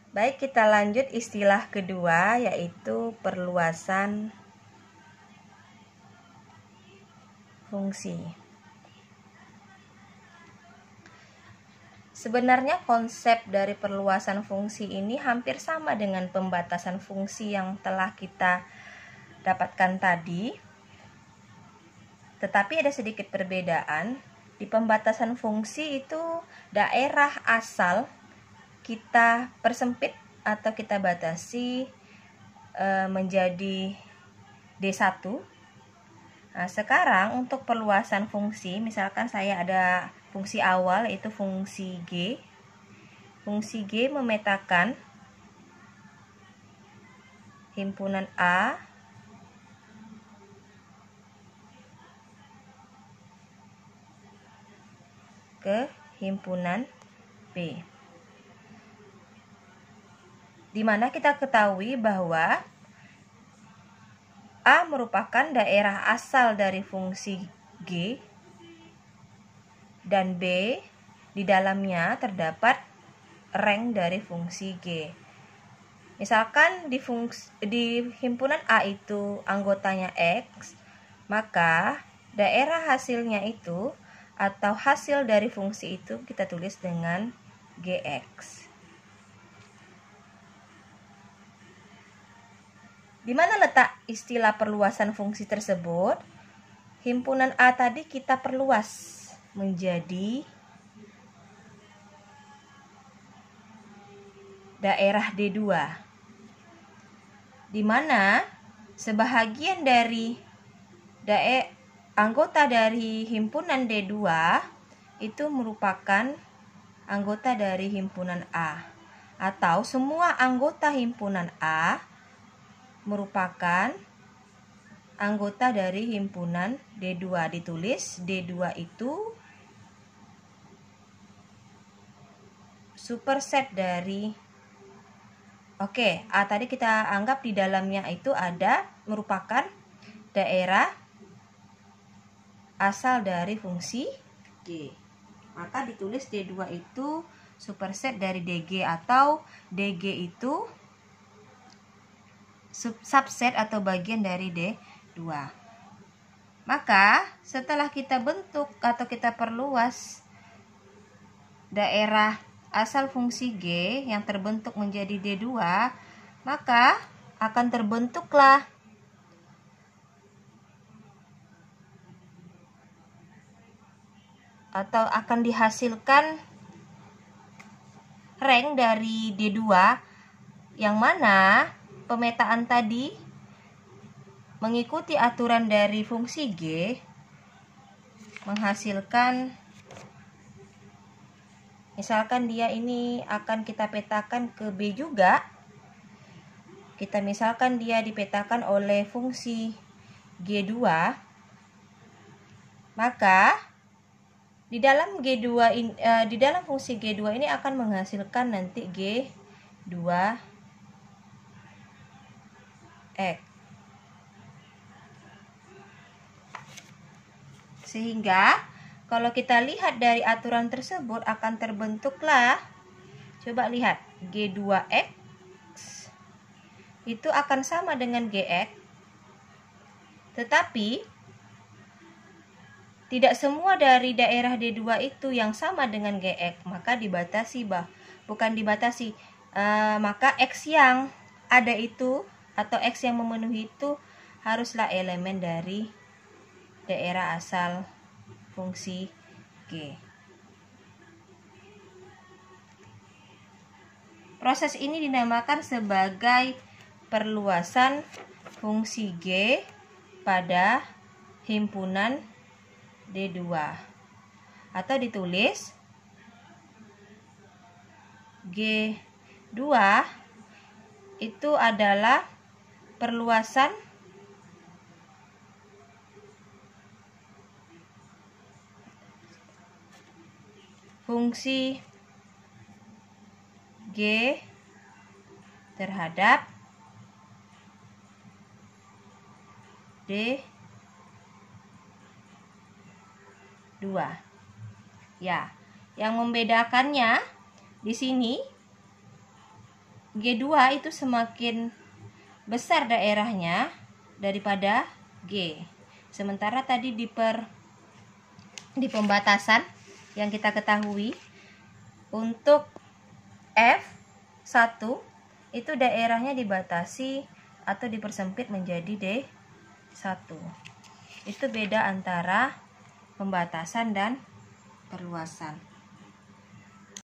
Baik, kita lanjut istilah kedua, yaitu perluasan fungsi. Sebenarnya konsep dari perluasan fungsi ini hampir sama dengan pembatasan fungsi yang telah kita dapatkan tadi. Tetapi ada sedikit perbedaan. Di pembatasan fungsi itu daerah asal kita persempit atau kita batasi menjadi D1. Nah, sekarang untuk perluasan fungsi, misalkan saya ada fungsi awal yaitu fungsi G. Fungsi G memetakan himpunan A ke himpunan B. Di mana kita ketahui bahwa A merupakan daerah asal dari fungsi G dan B di dalamnya terdapat rank dari fungsi G. Misalkan di himpunan A itu anggotanya X, maka daerah hasilnya itu atau hasil dari fungsi itu kita tulis dengan GX. Di mana letak istilah perluasan fungsi tersebut? Himpunan A tadi kita perluas menjadi daerah D2, di mana sebahagian dari anggota dari himpunan D2 itu merupakan anggota dari himpunan A, atau semua anggota himpunan A merupakan anggota dari himpunan D2. Ditulis D2 itu superset dari A tadi kita anggap di dalamnya itu ada merupakan daerah asal dari fungsi G. Maka ditulis D2 itu superset dari DG, atau DG itu subset atau bagian dari D2. Maka setelah kita bentuk atau kita perluas daerah asal fungsi G yang terbentuk menjadi D2, maka akan terbentuklah atau akan dihasilkan rank dari D2 yang mana pemetaan tadi mengikuti aturan dari fungsi G menghasilkan, misalkan dia ini akan kita petakan ke B juga. Kita misalkan dia dipetakan oleh fungsi G2, maka di dalam di dalam fungsi G2 ini akan menghasilkan nanti G2X. Sehingga kalau kita lihat dari aturan tersebut akan terbentuklah, coba lihat, G2X itu akan sama dengan GX, tetapi tidak semua dari daerah D2 itu yang sama dengan GX, maka dibatasi maka X yang ada itu atau X yang memenuhi itu haruslah elemen dari daerah asal fungsi G. Proses ini dinamakan sebagai perluasan fungsi G pada himpunan D2, atau ditulis G2 itu adalah perluasan fungsi G terhadap D2. Ya, yang membedakannya di sini G2 itu semakin besar daerahnya daripada G. Sementara tadi di pembatasan yang kita ketahui untuk F1 itu daerahnya dibatasi atau dipersempit menjadi D1. Itu beda antara pembatasan dan perluasan.